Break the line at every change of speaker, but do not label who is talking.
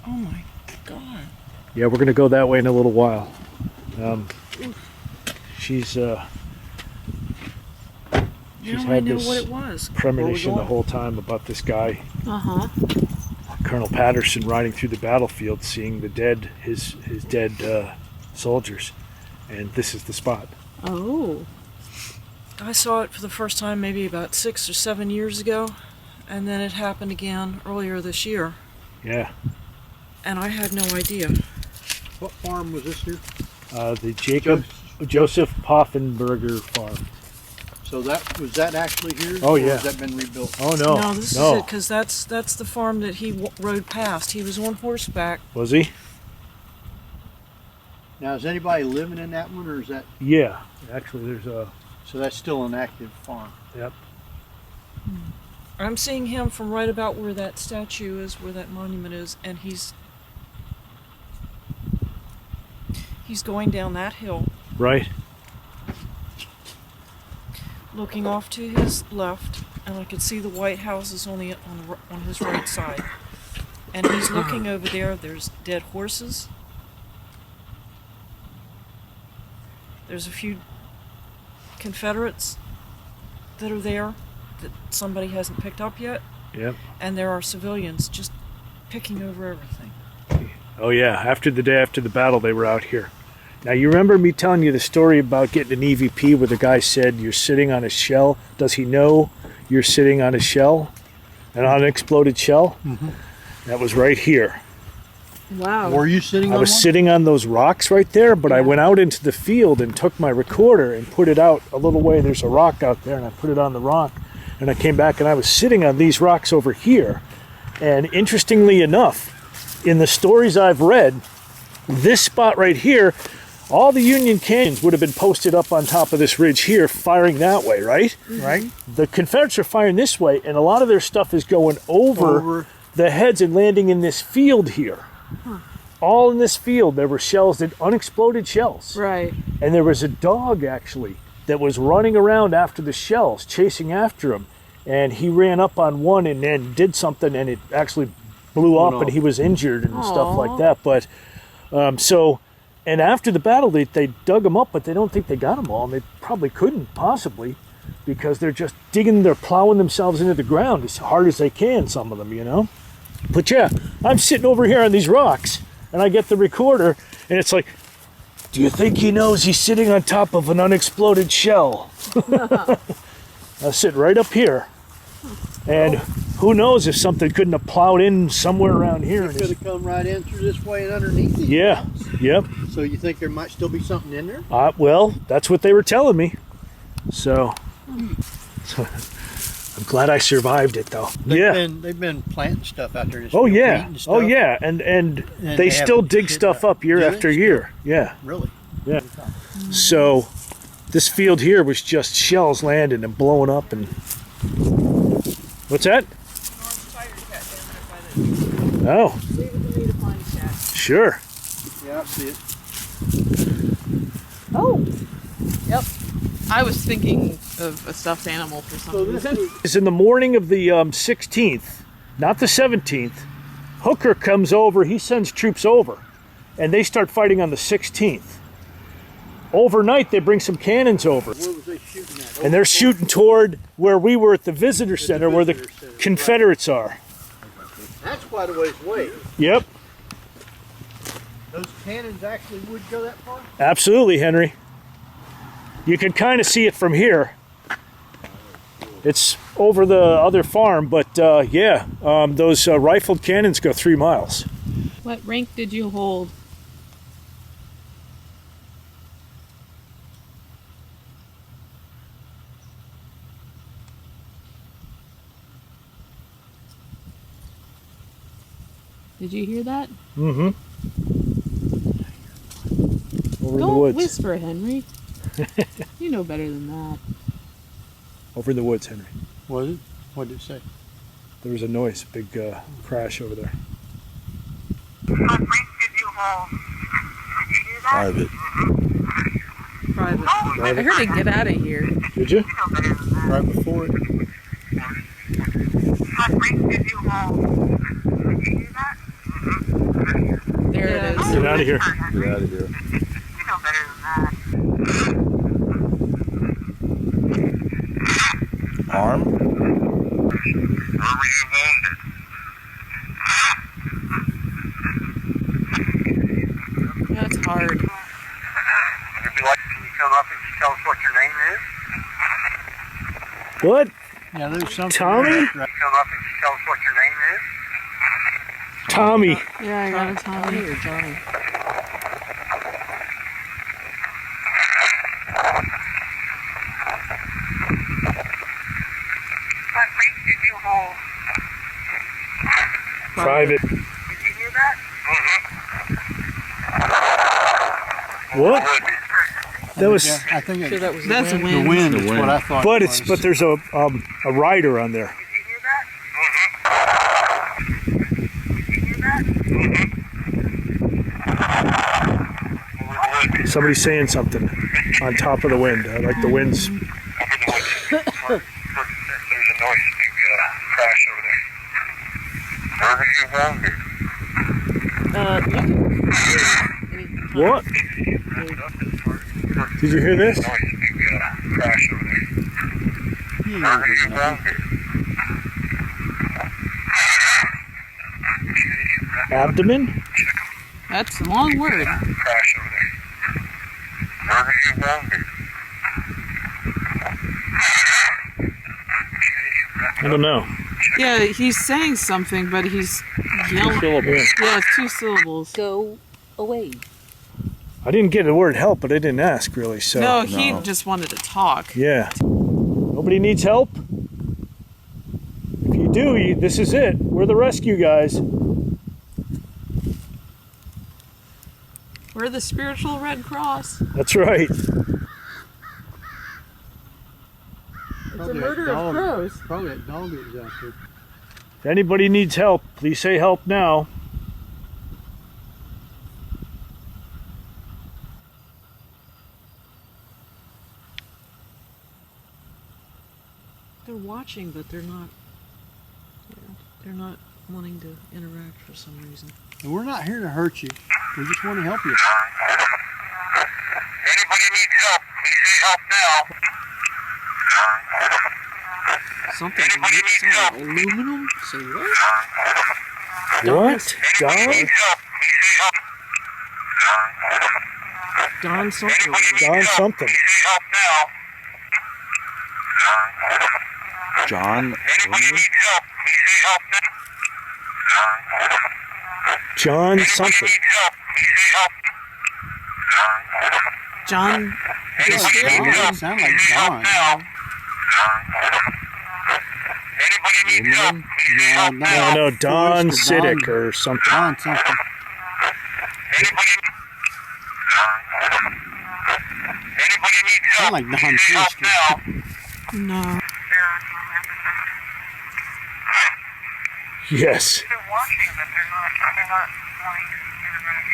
Oh my God.
Yeah, we're gonna go that way in a little while. She's had
know
this
what it was.
premonition the whole time about this guy, Colonel Patterson, riding through the battlefield, seeing the dead, his dead soldiers, and this is the spot.
Oh.
I saw it for the first time maybe about 6 or 7 years ago, and then it happened again earlier this year.
Yeah.
And I had no idea.
What farm was this here?
The Joseph Poffenberger farm.
So was that actually here?
Oh,
or
yeah.
Has that been rebuilt?
Oh no.
No, this is it, because that's the farm that he rode past. He was on horseback.
Was he?
Now, is anybody living in that one, or is that?
Yeah. Actually, there's a.
So that's still an active farm.
Yep.
I'm seeing him from right about where that statue is, where that monument is, and he's going down that hill,
Right.
looking off to his left, and I could see the white houses on his right side. And he's looking over there. There's dead horses. There's a few Confederates that are there that somebody hasn't picked up yet.
Yep.
And there are civilians just picking over everything.
Oh yeah. After the day after the battle, they were out here. Now you remember me telling you the story about getting an EVP where the guy said you're sitting on a shell. Does he know you're sitting on a shell, an unexploded shell?
Mm-hmm.
That was right here.
Wow.
Were you sitting?
I was sitting on those rocks right there, but I went out into the field and took my recorder and put it out a little way. There's a rock out there, and I put it on the rock. And I came back, and I was sitting on these rocks over here. And interestingly enough, in the stories I've read, this spot right here, all the Union cannons would have been posted up on top of this ridge here, firing that way, right?
Mm-hmm. Right.
The Confederates are firing this way, and a lot of their stuff is going over the heads and landing in this field here.
Huh.
All in this field, there were shells, unexploded shells.
Right.
And there was a dog, actually, that was running around after the shells, chasing after him. And he ran up on one and then did something, and it actually blew up, and he was injured and stuff like that. But, and after the battle, they dug him up, but they don't think they got them all. And they probably couldn't, possibly, because they're just they're plowing themselves into the ground as hard as they can, some of them, you know? But yeah, I'm sitting over here on these rocks, and I get the recorder, and it's like, do you think he knows he's sitting on top of an unexploded shell? I was sitting right up here, and who knows if something couldn't have plowed in somewhere around here.
It could have come right in through this way and underneath it.
Yeah, yep.
So you think there might still be something in there?
Well, that's what they were telling me. So I'm glad I survived it, though.
They've been planting stuff out there.
Oh yeah, and they still dig stuff up year after year. Yeah.
Really?
Yeah. So this field here was just shells landing and blowing up, and what's that? Oh.
Leave it to me to find that.
Sure.
Yeah, I see it.
Oh. Yep. I was thinking of a stuffed animal for some reason.
It's in the morning of the 16th, not the 17th. Hooker comes over, he sends troops over, and they start fighting on the 16th. Overnight, they bring some cannons over.
Where was they shooting at?
And they're shooting toward where we were at the visitor center, where the Confederates are.
That's quite a ways away.
Yep.
Those cannons actually would go that far?
Absolutely, Henry. You can kind of see it from here. It's over the other farm, but those rifled cannons go 3 miles.
What rank did you hold? Did you hear that?
Mm-hmm. Over in the
Don't
woods.
whisper, Henry. You know better than that.
Over in the woods, Henry.
Was it? What did it say?
There was a noise, big crash over there.
What rank did you hold? Did you hear that?
Private. I heard it get out of here.
Did you?
Right before it.
What rank did you hold? Did you hear that?
Get out of here.
Get out of here.
You know better than that.
Arm?
Where were you wounded?
That's hard.
Would you like, can you come up and tell us what your name is?
What?
Yeah, there's something.
Tommy?
Can you come up and tell us what your name is?
Tommy.
Yeah, I got a Tommy or Johnny.
What rank did you hold?
Private.
Did you hear that?
What? That was.
I think
Sure, that was the
That's a
wind.
win.
the wind
The
is
wind.
what I thought.
But
it
it's
was.
there's a rider on there.
Did you hear that? Did you hear that?
Somebody's saying something on top of the wind. Like the wind's.
There's a noise, big crash over there. Where were you wounded?
What? Did you hear this?
Noise, big crash over there. Where were you wounded?
Abdomen?
That's a long word.
Crash over there. Where were you wounded?
I don't know.
Yeah, he's saying something, but he's yelling. Yeah, it's 2 syllables.
Go away.
I didn't get the word help, but I didn't ask really. So
No, he just wanted to talk.
yeah. Nobody needs help. If you do, this is it. We're the rescue guys.
We're the spiritual Red Cross.
That's right.
It's a murder of crows.
Probably that dog that was out there.
If anybody needs help, please say help now.
They're watching, but they're not. They're not wanting to interact for some reason.
And we're not here to hurt you. We just want to help you.
Anybody needs help? Please say help now.
Something.
Anybody needs help?
Aluminum. Say what?
What? Don?
Needs help? Please say help.
Don something.
Don something.
Please say help now.
John?
Anybody needs help? Please say help now.
John
Anybody
something.
needs help? Please say help.
John.
Anybody
Don
needs help?
doesn't sound like
Please say help
Don.
now. Anybody needs help? Please say help
No,
No,
now.
no, Don
Don.
Siddick or something.
Don something.
Anybody needs help?
Sound like Don
Please say help
Fisk.
now.
No.
Yes.
They're watching, but they're not wanting to interact.